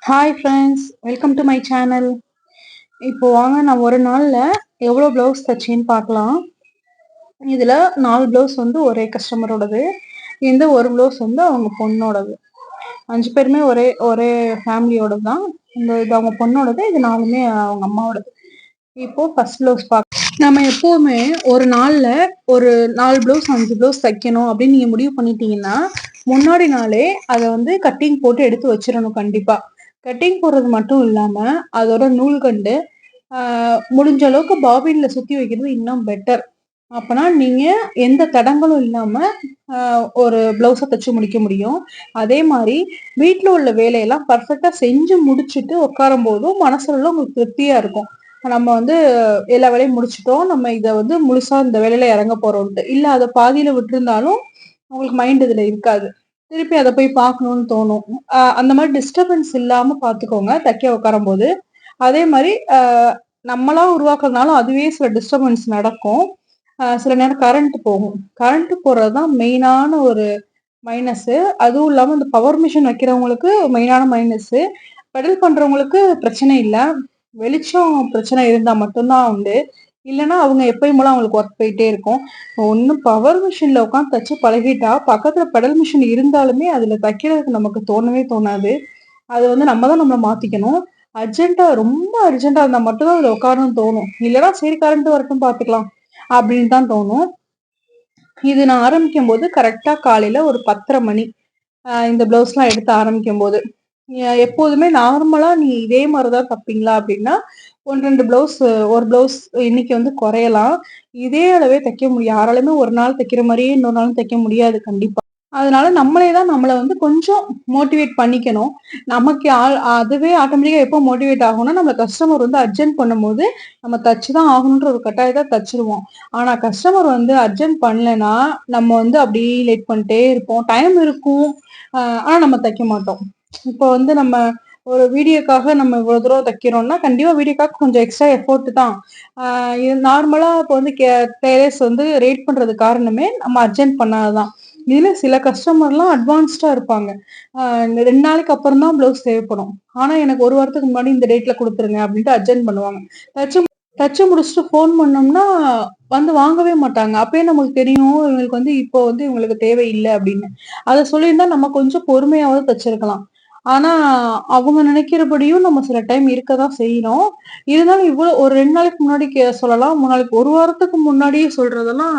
Hi friends, welcome to my channel. இப்போ வாங்க நான் ஒரு நாளில் எவ்வளோ ப்ளவுஸ் தைச்சேன்னு பார்க்கலாம். இதில் 4 ப்ளவுஸ் வந்து ஒரே கஸ்டமரோடது, இந்த ஒரு ப்ளவுஸ் வந்து அவங்க பொண்ணோடது. 5 பேருமே ஒரே ஒரே ஃபேமிலியோடது தான். இது அவங்க பொண்ணோடது, இது 4மே அவங்க அம்மாவோடது. இப்போ ஃபர்ஸ்ட் ப்ளவுஸ் பார்க்க நம்ம எப்போவுமே ஒரு நாளில் ஒரு 4 ப்ளவுஸ் 5 ப்ளவுஸ் தைக்கணும் அப்படின்னு நீங்கள் முடிவு பண்ணிட்டீங்கன்னா முன்னாடி நாளே அதை வந்து கட்டிங் போட்டு எடுத்து வச்சிடணும். கண்டிப்பாக கட்டிங் போடுறது மட்டும் இல்லாமல் அதோட நூல்கண்டு முடிஞ்ச அளவுக்கு பாபின்ல சுற்றி வைக்கிறது இன்னும் பெட்டர். அப்பனா நீங்க எந்த தடங்களும் இல்லாம ஒரு பிளவுஸை தைச்சு முடிக்க முடியும். அதே மாதிரி வீட்டில் உள்ள வேலையெல்லாம் பர்ஃபெக்டா செஞ்சு முடிச்சுட்டு உட்காரும் போதும் மனசுல உங்களுக்கு திருப்தியா இருக்கும். நம்ம வந்து எல்லா வேலையும் முடிச்சுட்டோம், நம்ம இதை வந்து முழுசா இந்த வேலையில இறங்க போறோம்ட்டு. இல்ல அதை பாதியில விட்டுருந்தாலும் உங்களுக்கு மைண்ட் இதுல இருக்காது, திருப்பி அதை போய் பார்க்கணும்னு தோணும். அந்த மாதிரி டிஸ்டர்பன்ஸ் இல்லாம பாத்துக்கோங்க தைக்க உட்காரும் போது. அதே மாதிரி நம்மளா உருவாக்குறதுனாலும் அதுவே சில டிஸ்டர்பன்ஸ் நடக்கும். சில நேரம் கரண்ட் போகும். கரண்ட் போறதுதான் மெயினான ஒரு மைனஸ். அதுவும் இல்லாம இந்த பவர் மிஷின் வைக்கிறவங்களுக்கு மெயினான மைனஸ். பெடல் பண்றவங்களுக்கு பிரச்சனை இல்லை, வெளிச்சம் பிரச்சனை இருந்தா மட்டும்தான் உண்டு. இல்லைன்னா அவங்க எப்பயும் போல அவங்களுக்கு ஒர்க் போயிட்டே இருக்கும். ஒன்னும் பவர் மிஷின்ல உட்காந்து தச்சு பழகிட்டா பக்கத்துல பெடல் மிஷின் இருந்தாலுமே அதுல தைக்கிறதுக்கு நமக்கு தோணவே தோணாது. அது வந்து நம்ம தான் நம்மளை மாத்திக்கணும். அர்ஜென்ட்டா ரொம்ப அர்ஜென்ட்டா இருந்தா மட்டும்தான் அதுல உட்காரணும்னு தோணும். இல்லைன்னா சரி கரண்ட் வரட்டும் பாத்துக்கலாம் அப்படின்னு தான் தோணும். இது நான் ஆரம்பிக்கும் போது கரெக்டா காலையில ஒரு 10:30 மணி இந்த பிளவுஸ் எல்லாம் எடுத்து ஆரம்பிக்கும் போது. எப்போதுமே நார்மலா நீ இதே மாதிரிதான் தப்பீங்களா அப்படின்னா 1-2 பிளவுஸ், ஒரு பிளவுஸ் இன்னைக்கு வந்து குறையலாம். இதே அளவே தைக்க முடியும். யாராலுமே ஒரு நாள் தைக்கிற மாதிரியே இன்னொரு நாளும் தைக்க முடியாது கண்டிப்பா. அதனால நம்மளே தான் நம்மளை வந்து கொஞ்சம் மோட்டிவேட் பண்ணிக்கணும். நமக்கு அதுவே ஆட்டோமேட்டிக்கா எப்போ மோட்டிவேட் ஆகும்னா நம்ம கஸ்டமர் வந்து அர்ஜென்ட் பண்ணும்போது நம்ம தச்சுதான் ஆகணுன்ற ஒரு கட்டாயத்தை தச்சிருவோம். ஆனா கஸ்டமர் வந்து அர்ஜென்ட் பண்ணலைன்னா நம்ம வந்து அப்படியே லேட் பண்ணிட்டே இருப்போம். டைம் இருக்கும், ஆனா நம்ம தைக்க மாட்டோம். இப்போ வந்து நம்ம ஒரு வீடியோக்காக நம்ம இவ்வளவு தூரம் தைக்கிறோம்னா கண்டிப்பா வீடியோக்காக கொஞ்சம் எக்ஸ்ட்ரா எஃபோர்ட் தான். நார்மலா இப்போ வந்து டெய்லர்ஸ் வந்து ரேட் பண்றது காரணமே நம்ம அர்ஜென்ட் பண்ணாததான். இதுல சில கஸ்டமர்லாம் அட்வான்ஸ்டா இருப்பாங்க. 2 நாளைக்கு அப்புறம் தான் பிளவுஸ் தேவைப்படும். ஆனா எனக்கு ஒரு வாரத்துக்கு முன்னாடி இந்த டேட்ல கொடுத்துருங்க அப்படின்ட்டு அர்ஜென்ட் பண்ணுவாங்க. தச்சு தச்சு முடிச்சுட்டு ஃபோன் பண்ணோம்னா வந்து வாங்கவே மாட்டாங்க. அப்பயே நமக்கு தெரியும் இவங்களுக்கு வந்து இப்போ வந்து இவங்களுக்கு தேவையில்லை அப்படின்னு. அதை சொல்லியிருந்தா நம்ம கொஞ்சம் பொறுமையாவது தச்சிருக்கலாம். ஆனா அவங்க நினைக்கிறபடியும் நம்ம சில டைம் இருக்கதான் செய்யணும். இருந்தாலும் இவ்வளவு ஒரு 2 நாளைக்கு முன்னாடி சொல்லலாம், 3 நாளைக்கு, ஒரு வாரத்துக்கு முன்னாடியே சொல்றதெல்லாம்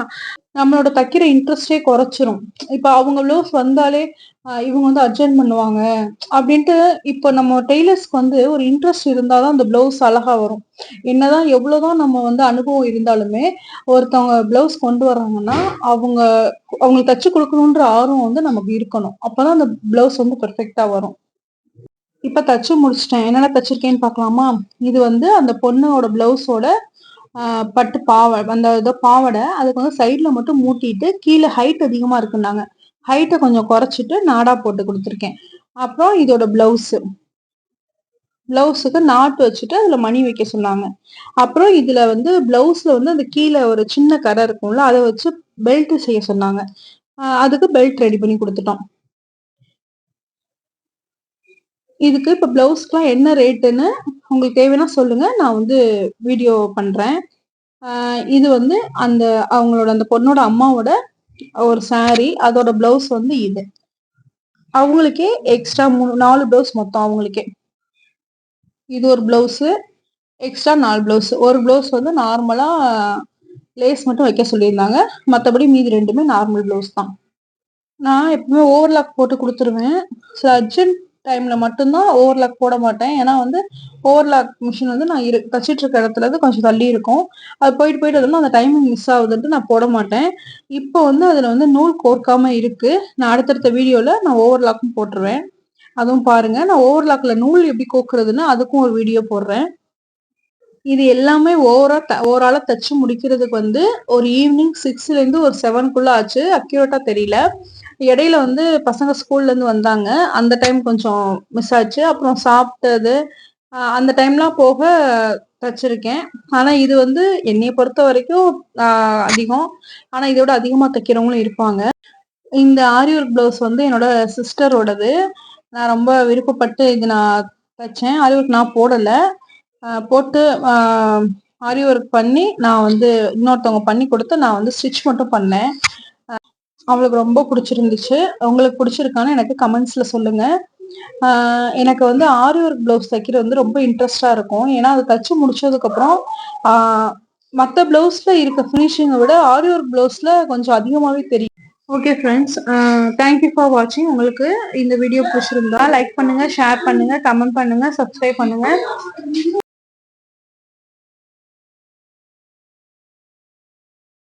நம்மளோட தைக்கிற இன்ட்ரெஸ்டே குறைச்சிரும். இப்ப அவங்க பிளவுஸ் வந்தாலே இவங்க வந்து அர்ஜென்ட் பண்ணுவாங்க அப்படின்ட்டு. இப்போ நம்ம டெய்லர்ஸ்க்கு வந்து ஒரு இன்ட்ரெஸ்ட் இருந்தாதான் அந்த பிளவுஸ் அழகா வரும். என்னதான் எவ்வளவுதான் நம்ம வந்து அனுபவம் இருந்தாலுமே ஒருத்தவங்க பிளவுஸ் கொண்டு வர்றாங்கன்னா அவங்களுக்கு தச்சு கொடுக்கணுன்ற ஆர்வம் வந்து நமக்கு இருக்கணும். அப்பதான் அந்த பிளவுஸ் வந்து பெர்ஃபெக்டா வரும். இப்ப தச்சு முடிச்சிட்டேன். என்னென்ன தச்சிருக்கேன்னு பாக்கலாமா? இது வந்து அந்த பொண்ணோட பிளவுஸோட பட்டு பாவாடை, அந்த இதோ பாவாடை. அதுக்கு வந்து சைட்ல மட்டும் மூட்டிட்டு கீழே ஹைட் அதிகமா இருக்குன்னாங்க, ஹைட்டை கொஞ்சம் குறைச்சிட்டு நாடா போட்டு கொடுத்துருக்கேன். அப்புறம் இதோட பிளவுஸுக்கு நாட்டு வச்சுட்டு அதுல மணி வைக்க சொன்னாங்க. அப்புறம் இதுல வந்து பிளவுஸ்ல வந்து அந்த கீழே ஒரு சின்ன கரை இருக்கும்ல, அதை வச்சு பெல்ட் செய்ய சொன்னாங்க. அதுக்கு பெல்ட் ரெடி பண்ணி கொடுத்துட்டோம். இதுக்கு இப்ப பிளவுஸ்க்குலாம் என்ன ரேட்டுன்னு உங்களுக்கு தேவைன்னா சொல்லுங்க, நான் வந்து வீடியோ பண்றேன். இது வந்து அந்த அவங்களோட அந்த பொண்ணோட அம்மாவோட ஒரு saree, அதோட பிளவுஸ் வந்து இது. அவங்களுக்கே எக்ஸ்ட்ரா 4 பிளவுஸ் மொத்தம் அவங்களுக்கே. இது ஒரு பிளவுஸ், எக்ஸ்ட்ரா 4 பிளவுஸ். ஒரு பிளவுஸ் வந்து நார்மலா லேஸ் மட்டும் வைக்க சொல்லியிருந்தாங்க. மற்றபடி மீதி 2மே நார்மல் பிளவுஸ் தான். நான் எப்பவுமே ஓவர்லாக் போட்டு கொடுத்துருவேன். அர்ஜென்ட் டைம்ல மட்டும்தான் ஓவர்லாக் போட மாட்டேன். ஏன்னா வந்து ஓவர்லாக் மிஷின் வந்து நான் தச்சிட்டு இருக்க இடத்துல இருந்து கொஞ்சம் தள்ளி இருக்கும். அது போயிட்டு போயிட்டு வரலாம், அந்த டைமிங் மிஸ் ஆகுதுன்ட்டு நான் போட மாட்டேன். இப்போ வந்து அதுல வந்து நூல் கோர்க்காம இருக்கு. நான் அடுத்தடுத்த வீடியோல நான் ஓவர்லாக்கும் போட்டுருவேன், அதுவும் பாருங்க. நான் ஓவர்லாக்ல நூல் எப்படி கோக்குறதுன்னு அதுக்கும் ஒரு வீடியோ போடுறேன். இது எல்லாமே ஓவராலா தச்சு முடிக்கிறதுக்கு வந்து ஒரு ஈவினிங் 6ல இருந்து ஒரு 7க்குள்ள ஆச்சு. அக்யூரேட்டா தெரியல. இடையில வந்து பசங்க ஸ்கூல்ல இருந்து வந்தாங்க, அந்த டைம் கொஞ்சம் மிஸ் ஆச்சு. அப்புறம் சாப்பிட்டது அந்த டைம்லாம் போக தச்சிருக்கேன். ஆனா இது வந்து என்னைய பொறுத்த வரைக்கும் அதிகம். ஆனா இதோட அதிகமா தைக்கிறவங்களும் இருப்பாங்க. இந்த ஆரி ஒர்க் பிளவுஸ் வந்து என்னோட சிஸ்டரோடது. நான் ரொம்ப விருப்பப்பட்டு இது நான் தச்சேன். ஆரி ஒர்க் நான் போடல. போட்டு ஆரி ஒர்க் பண்ணி நான் வந்து இன்னொருத்தவங்க பண்ணி கொடுத்து நான் வந்து ஸ்டிச் மட்டும் பண்ணேன். அவளுக்கு ரொம்ப பிடிச்சிருந்துச்சு. உங்களுக்கு பிடிச்சிருக்கான்னு எனக்கு கமெண்ட்ஸ்ல சொல்லுங்க. எனக்கு வந்து ஆரி ஒர்க் பிளவுஸ் தைக்கிறது வந்து ரொம்ப இன்ட்ரெஸ்டா இருக்கும். ஏன்னா அதை தச்சு முடிச்சதுக்கப்புறம் மற்ற பிளவுஸ்ல இருக்க ஃபினிஷிங்கை விட ஆரி ஒர்க் பிளவுஸ்ல கொஞ்சம் அதிகமாகவே தெரியும். ஓகே ஃப்ரெண்ட்ஸ், தேங்க்யூ ஃபார் வாட்சிங். உங்களுக்கு இந்த வீடியோ பிடிச்சிருந்தா லைக் பண்ணுங்க, ஷேர் பண்ணுங்க, கமெண்ட் பண்ணுங்க, சப்ஸ்கிரைப் பண்ணுங்க.